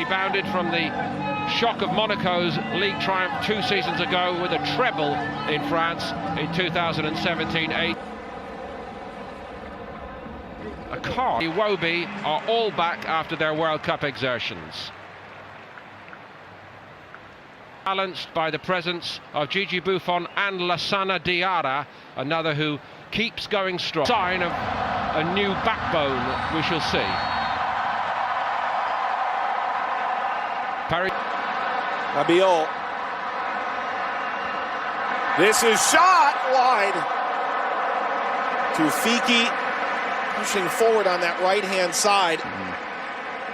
rebounded from the shock of Monaco's league triumph 2 seasons ago with a treble in France in 2017-18. Iwobi are all back after their World Cup exertions. Balanced by the presence of Gigi Buffon and Lassana Diarra, another who keeps going strong. Sign of a new backbone, we shall see. Rabiot. This is shot wide. Tufiki pushing forward on that right-hand side.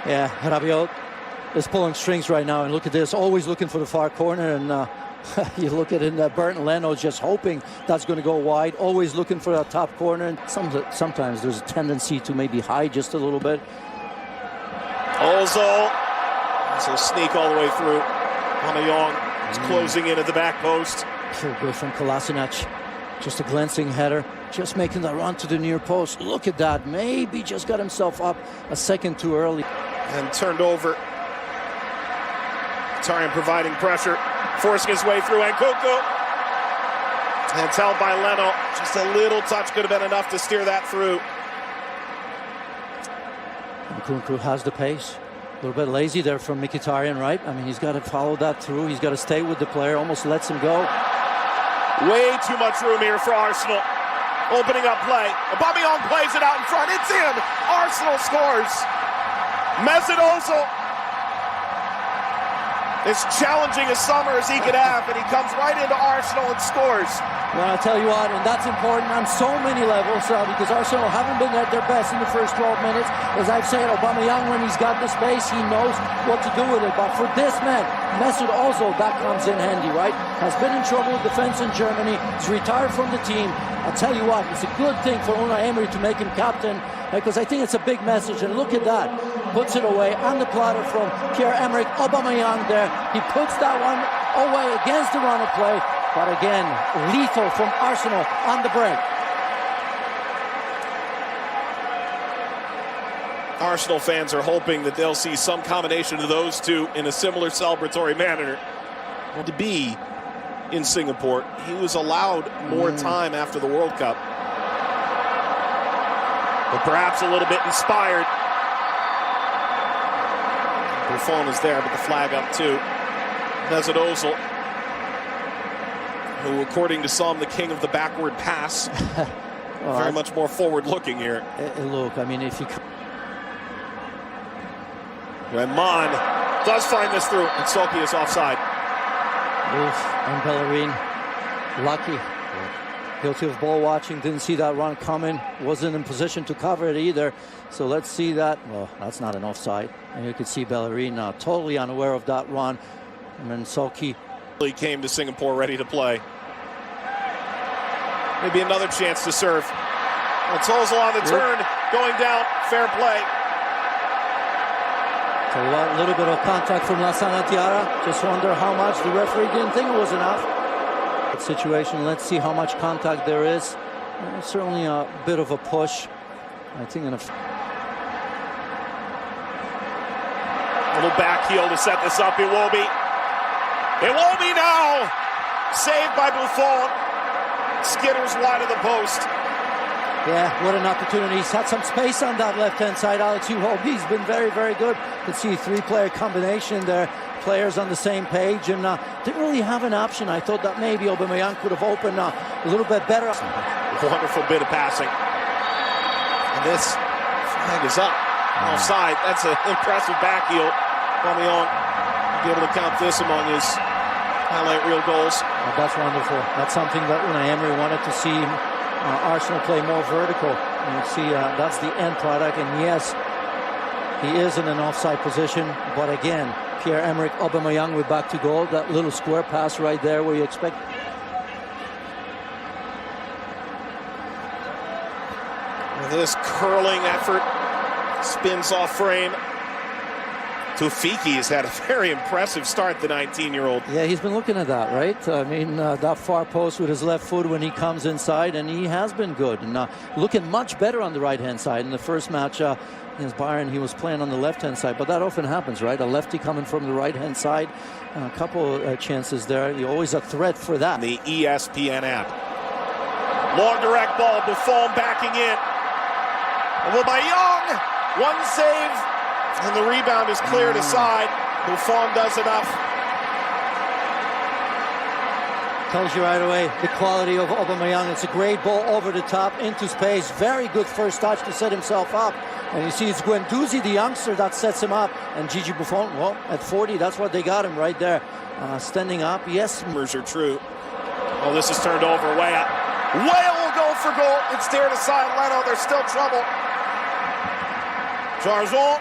Yeah, Rabiot is pulling strings right now, and look at this, always looking for the far corner, and you look at it, Bernd Leno just hoping that's going to go wide, always looking for that top corner, and sometimes there's a tendency to maybe hide just a little bit. Ozil sneak all the way through. Aubameyang is closing in at the back post. Pure good from Kolasinac. Just a glancing header, just making that run to the near post. Look at that, maybe just got himself up a second too early. And turned over. Mkhitaryan providing pressure, forcing his way through, and Nkunku. And it's held by Leno. Just a little touch could have been enough to steer that through. Nkunku has the pace. A little bit lazy there from Mkhitaryan, right? I mean, he's got to follow that through. He's got to stay with the player, almost lets him go. Way too much room here for Arsenal. Opening up play. Aubameyang plays it out in front. It's in. Arsenal scores. Mesut Ozil. As challenging a summer as he could have, and he comes right into Arsenal and scores. Well, I'll tell you what, and that's important on so many levels, because Arsenal haven't been at their best in the first 12 minutes. As I've said, Aubameyang, when he's got the space, he knows what to do with it. But for this man, Mesut Ozil, that comes in handy, right? Has been in trouble with defense in Germany. He's retired from the team. I'll tell you what, it's a good thing for Unai Emery to make him captain, because I think it's a big message. And look at that. Puts it away on the platter from Pierre-Emerick Aubameyang there. He puts that one away against the run of play. But again, lethal from Arsenal on the break. Arsenal fans are hoping that they'll see some combination of those two in a similar celebratory manner. Well, to be in Singapore, he was allowed more time after the World Cup. But perhaps a little bit inspired. Buffon is there, but the flag up too. Mesut Ozil, who, according to some, the king of the backward pass. Well, very much more forward-looking here. Look, I mean, if you... Rahman does find this through, and Soki is offside. And Bellerin, lucky. Guilty of ball watching, didn't see that run coming, wasn't in position to cover it either. So let's see that. Well, that's not an offside. And you can see Bellerin now totally unaware of that run. And then Soki. He came to Singapore ready to play. Maybe another chance to serve. It's Ozil on the turn, going down, fair play. So a little bit of contact from Lassana Diarra. Just wonder how much the referee didn't think it was enough. Situation, let's see how much contact there is. Certainly a bit of a push. I think in a little back heel to set this up. It will be now. Saved by Buffon. Skitters wide of the post. Yeah, what an opportunity. He's had some space on that left-hand side. Alex Iwobi's been very, very good. You can see a three-player combination there. Players on the same page, and didn't really have an option. I thought that maybe Aubameyang could have opened a little bit better. Wonderful bit of passing. And this flag is up. Offside. That's an impressive back heel. Aubameyang be able to count this among his highlight reel goals. Well, that's wonderful. That's something that Unai Emery wanted to see Arsenal play more vertical. And you see that's the end product. And yes, he is in an offside position, but again, Pierre-Emerick Aubameyang with back to goal. That little square pass right there where you expect. This curling effort spins off frame. Tufiki has had a very impressive start, the 19-year-old. Yeah, he's been looking at that, right? I mean, that far post with his left foot when he comes inside, and he has been good. And looking much better on the right-hand side. In the first match, against Bayern, he was playing on the left-hand side, but that often happens, right? A lefty coming from the right-hand side. A couple chances there. You're always a threat for that. The ESPN app. Long direct ball, Buffon backing in. Aubameyang, one save, and the rebound is cleared aside. Buffon does enough. Tells you right away the quality of Aubameyang. It's a great ball over the top into space. Very good first touch to set himself up. And you see it's Guendouzi, the youngster, that sets him up. And Gigi Buffon, well, at 40, that's what they got him right there. Standing up, yes. Rumors are true. Oh, this is turned over. Weah. Weah will go for goal. It's steered aside. Leno, there's still trouble. Jarzon.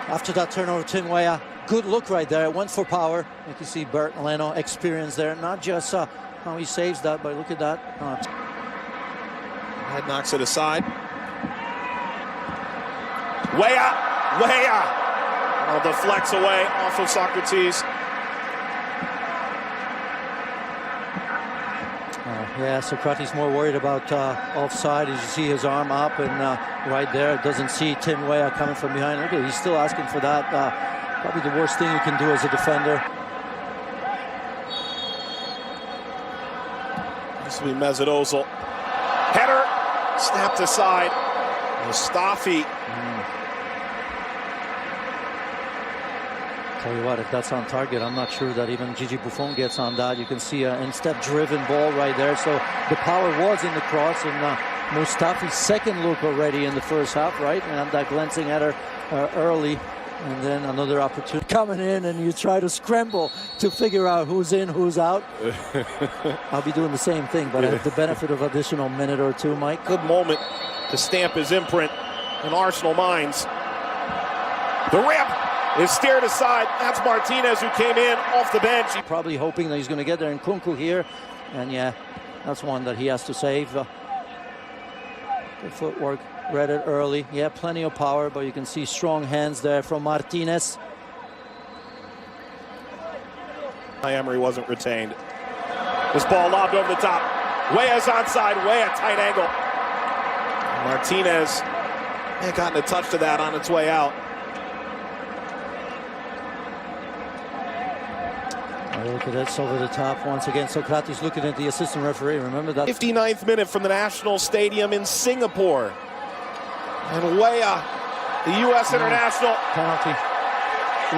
After that turnover, Tim Weah. Good look right there. Went for power. You can see Bert Leno experience there. Not just how he saves that, but look at that. Head knocks it aside. Weah. Oh, deflects away off of Socrates. Yeah, Socrates more worried about offside. As you see his arm up and right there, doesn't see Tim Weah coming from behind. Look at it, he's still asking for that. Probably the worst thing you can do as a defender. This will be Mesut Ozil. Header snapped aside. Mustafi. Tell you what, if that's on target, I'm not sure that even Gigi Buffon gets on that. You can see an instep-driven ball right there. So the power was in the cross, and Mustafi's second look already in the first half, right? And that glancing header early. And then another opportunity coming in, and you try to scramble to figure out who's in, who's out. I'll be doing the same thing, but I have the benefit of additional minute or two, Mike. Good moment to stamp his imprint in Arsenal minds. The ramp is steered aside. That's Martinez who came in off the bench. Probably hoping that he's going to get there in Nkunku here. And yeah, that's one that he has to save. Good footwork. Read it early. Yeah, plenty of power, but you can see strong hands there from Martinez. Emery wasn't retained. This ball lobbed over the top. Weah's onside. Weah tight angle. Martinez ain't gotten a touch to that on its way out. Look at this over the top once again. Socrates looking at the assistant referee. Remember that? 59th minute from the National Stadium in Singapore. And Weah, the U.S. international. Penalty.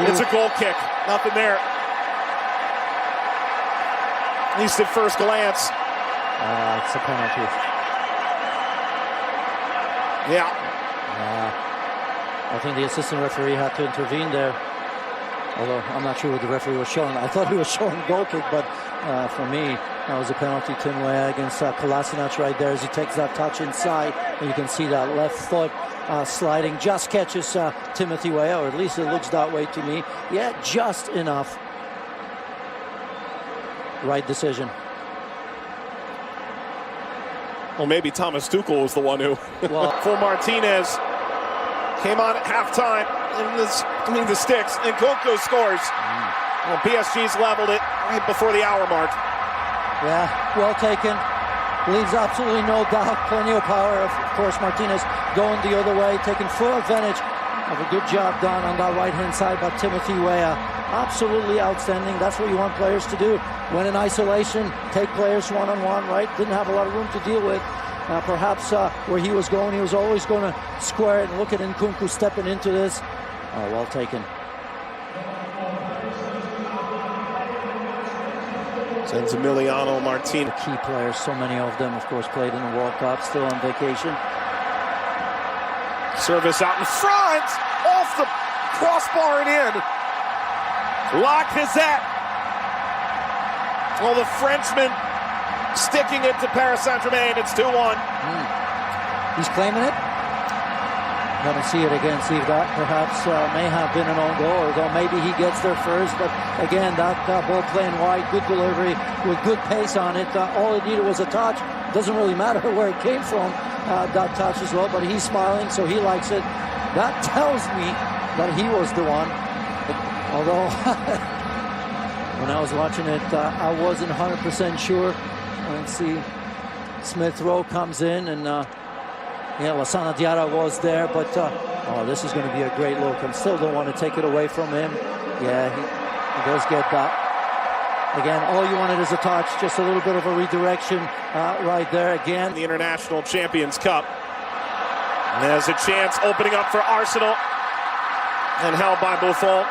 It's a goal kick. Nothing there. At least at first glance. It's a penalty. Yeah. I think the assistant referee had to intervene there. Although I'm not sure what the referee was showing. I thought he was showing a goal kick, but for me, that was a penalty. Tim Weah against Kolasinac right there as he takes that touch inside. And you can see that left foot sliding. Just catches Timothy Weah, or at least it looks that way to me. Yeah, just enough. Right decision. Well, maybe Thomas Tuchel was the one who, for Martinez, came on at halftime between the sticks, and Nkunku scores. Well, PSG's leveled it right before the hour mark. Yeah, well taken. Leaves absolutely no doubt. Plenty of power. Of course, Martinez going the other way, taking full advantage of a good job done on that right-hand side by Timothy Weah. Absolutely outstanding. That's what you want players to do. When in isolation, take players one-on-one, right? Didn't have a lot of room to deal with. Perhaps where he was going, he was always going to square it. And look at Nkunku stepping into this. Oh, well taken. Sends Emiliano Martinez. Key players, so many of them, of course, played in the World Cup, still on vacation. Service out in front, off the crossbar and in. Lacazette. Well, the Frenchman sticking it to Paris Saint-Germain. It's 2-1. He's claiming it. Gonna see it again, see if that perhaps may have been an own goal, although maybe he gets there first. But again, that ball playing wide, good delivery with good pace on it. All it needed was a touch. Doesn't really matter where it came from, that touch as well, but he's smiling, so he likes it. That tells me that he was the one. Although, when I was watching it, I wasn't 100% sure. Let's see, Smith Rowe comes in, and Yeah, Lassana Diarra was there, but oh, this is going to be a great look. I still don't want to take it away from him. Yeah, he does get that. Again, all you wanted is a touch, just a little bit of a redirection right there again. The International Champions Cup. And there's a chance opening up for Arsenal. And held by Buffon.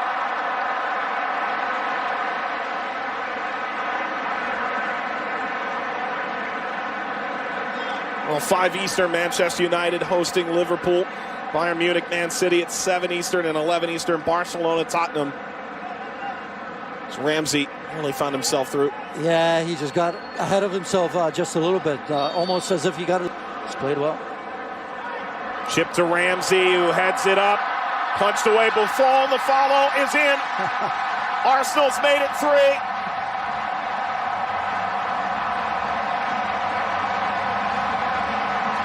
Well, 5 Eastern, Manchester United hosting Liverpool. Bayern Munich, Man City at 7 Eastern and 11 Eastern. Barcelona, Tottenham. So Ramsey really found himself through. Yeah, he just got ahead of himself just a little bit. Almost as if he got it. He's played well. Chip to Ramsey, who heads it up. Punched away Buffon. The follow is in. Arsenal's made it 3.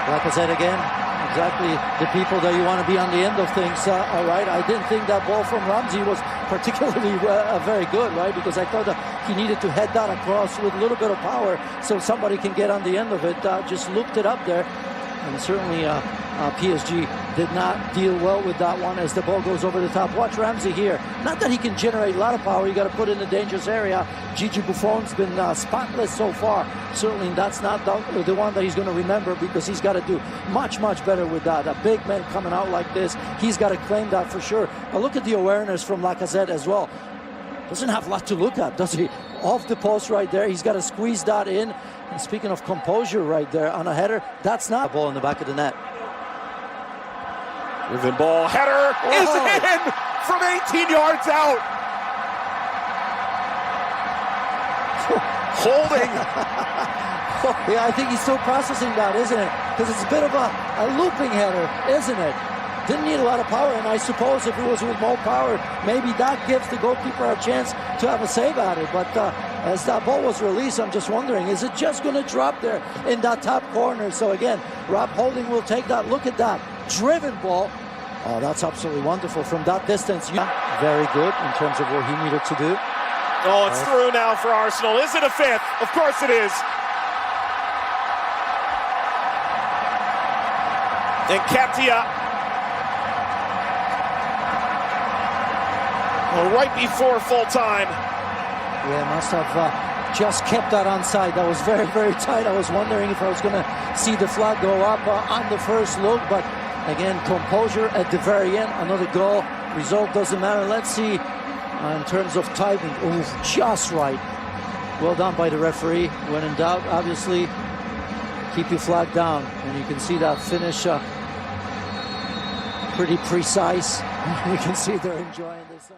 Like I said again, exactly the people that you want to be on the end of things. All right, I didn't think that ball from Ramsey was particularly very good, right? Because I thought that he needed to head that across with a little bit of power so somebody can get on the end of it. Just looked it up there, and certainly PSG did not deal well with that one as the ball goes over the top. Watch Ramsey here. Not that he can generate a lot of power. You got to put in the dangerous area. Gigi Buffon's been spotless so far. Certainly that's not the one that he's going to remember, because he's got to do much, much better with that. A big man coming out like this, he's got to claim that for sure. But look at the awareness from Lacazette as well. Doesn't have a lot to look at, does he? Off the post right there. He's got to squeeze that in. And speaking of composure right there on a header, that's not a ball in the back of the net. Driven ball, header is in from 18 yards out. Holding. Yeah, I think he's still processing that, isn't it? Because it's a bit of a looping header, isn't it? Didn't need a lot of power, and I suppose if it was with more power, maybe that gives the goalkeeper a chance to have a save at it. But as that ball was released, I'm just wondering, is it just going to drop there in that top corner? So again, Rob Holding will take that. Look at that. Driven ball. Oh, that's absolutely wonderful from that distance. Very good in terms of what he needed to do. Oh, it's through now for Arsenal. Is it a 5th? Of course it is. And Ketia. Well, right before full time. Yeah, must have just kept that onside. That was very, very tight. I was wondering if I was going to see the flag go up on the first look, but again, composure at the very end. Another goal. Result doesn't matter. Let's see in terms of timing. Ooh, just right. Well done by the referee. When in doubt, obviously, keep your flag down. And you can see that finish pretty precise. You can see they're enjoying this.